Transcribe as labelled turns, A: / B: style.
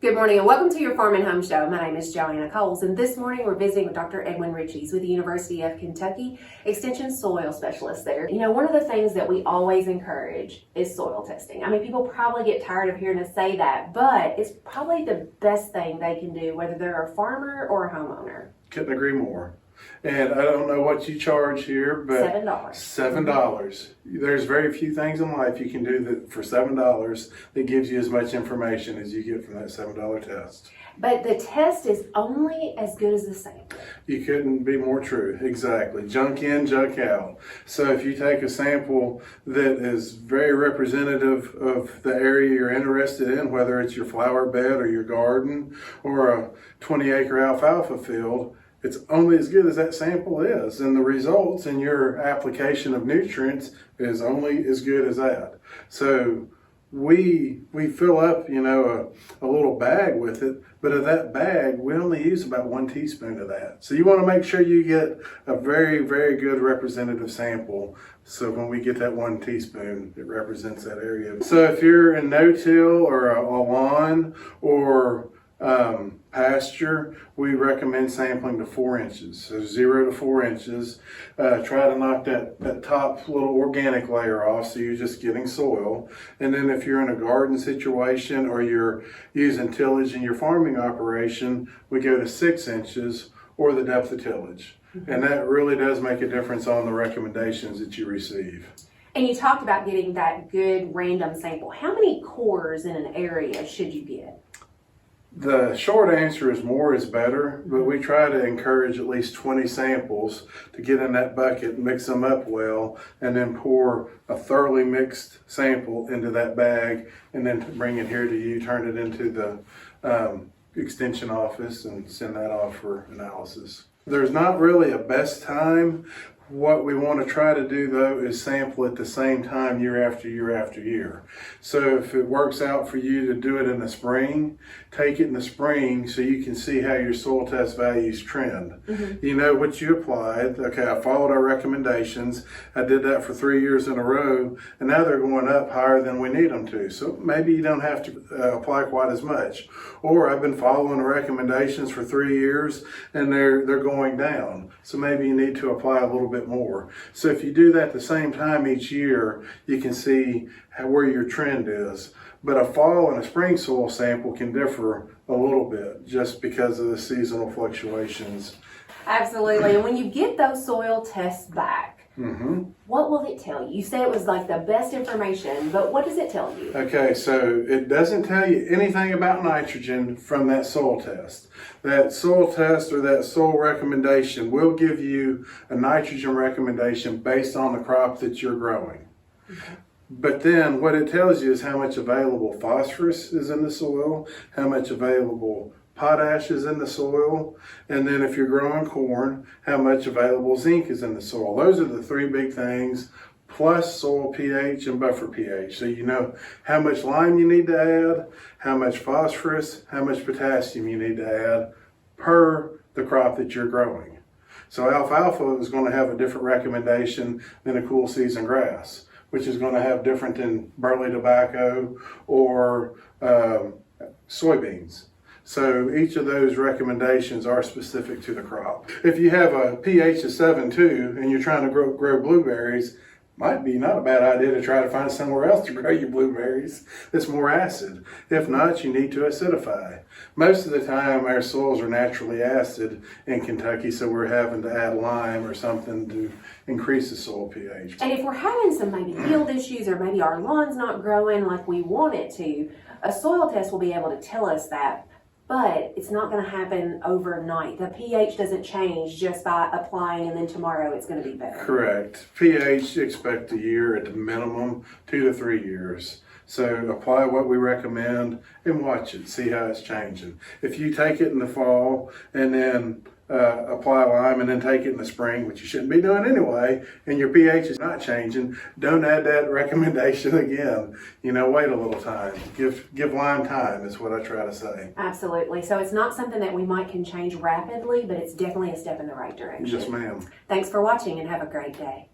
A: Good morning and welcome to your Farm and Home Show. My name is Joanna Coles, and this morning we're visiting with Dr. Edwin Ritchey with the University of Kentucky, Extension Soil Specialist there. You know, one of the things that we always encourage is soil testing. I mean, people probably get tired of hearing us say that, but it's probably the best thing they can do, whether they're a farmer or a homeowner.
B: Couldn't agree more. And I don't know what you charge here, but
A: $7.
B: $7. There's very few things in life you can do that for $7 that gives you as much information as you get from that $7 test.
A: But the test is only as good as the sample.
B: You couldn't be more true. Exactly. Junk in, junk out. So if you take a sample that is very representative of the area you're interested in, whether it's your flower bed or your garden or a 20-acre alfalfa field, it's only as good as that sample is, and the results in your application of nutrients is only as good as that. So we fill up, a little bag with it, but of that bag, we only use about 1 teaspoon of that. So you want to make sure you get a very, very good representative sample. So when we get that 1 teaspoon, it represents that area. So if you're in no-till or a lawn or pasture, we recommend sampling to 4 inches, so 0 to 4 inches. Try to knock that top little organic layer off so you're just getting soil. And then if you're in a garden situation or you're using tillage in your farming operation, we go to 6 inches or the depth of tillage. And that really does make a difference on the recommendations that you receive.
A: And you talked about getting that good random sample. How many cores in an area should you get?
B: The short answer is more is better, but we try to encourage at least 20 samples to get in that bucket, mix them up well, and then pour a thoroughly mixed sample into that bag, and then bring it here to you, turn it into the extension office, and send that off for analysis. There's not really a best time. What we want to try to do, though, is sample at the same time year after year after year. So if it works out for you to do it in the spring, take it in the spring so you can see how your soil test values trend. You know what you applied. Okay, I followed our recommendations. I did that for 3 years in a row, and now they're going up higher than we need them to. So maybe you don't have to apply quite as much. Or I've been following the recommendations for 3 years, and they're going down. So maybe you need to apply a little bit more. So if you do that at the same time each year, you can see where your trend is. But a fall and a spring soil sample can differ a little bit just because of the seasonal fluctuations.
A: Absolutely. And when you get those soil tests back, what will it tell you? You say it was like the best information, but what does it tell you?
B: Okay, so it doesn't tell you anything about nitrogen from that soil test. That soil test or that soil recommendation will give you a nitrogen recommendation based on the crop that you're growing. But then what it tells you is how much available phosphorus is in the soil, how much available potash is in the soil, and then if you're growing corn, how much available zinc is in the soil. Those are the 3 big things, plus soil pH and buffer pH. So you know how much lime you need to add, how much phosphorus, how much potassium you need to add per the crop that you're growing. So alfalfa is going to have a different recommendation than a cool season grass, which is going to have different than burley tobacco or soybeans. So each of those recommendations are specific to the crop. If you have a pH of 7.2 and you're trying to grow blueberries, might be not a bad idea to try to find somewhere else to grow your blueberries that's more acid. If not, you need to acidify. Most of the time our soils are naturally acid in Kentucky, so we're having to add lime or something to increase the soil pH.
A: And if we're having some maybe yield issues or maybe our lawn's not growing like we want it to, a soil test will be able to tell us that. But it's not going to happen overnight. The pH doesn't change just by applying and then tomorrow it's going to be better.
B: Correct. pH, expect a year at the minimum, 2 to 3 years. So apply what we recommend and watch it, see how it's changing. If you take it in the fall and then apply lime and then take it in the spring, which you shouldn't be doing anyway, and your pH is not changing, don't add that recommendation again. Wait a little time. Give lime time is what I try to say.
A: Absolutely. So it's not something that we can change rapidly, but it's definitely a step in the right direction.
B: Yes, ma'am.
A: Thanks for watching and have a great day.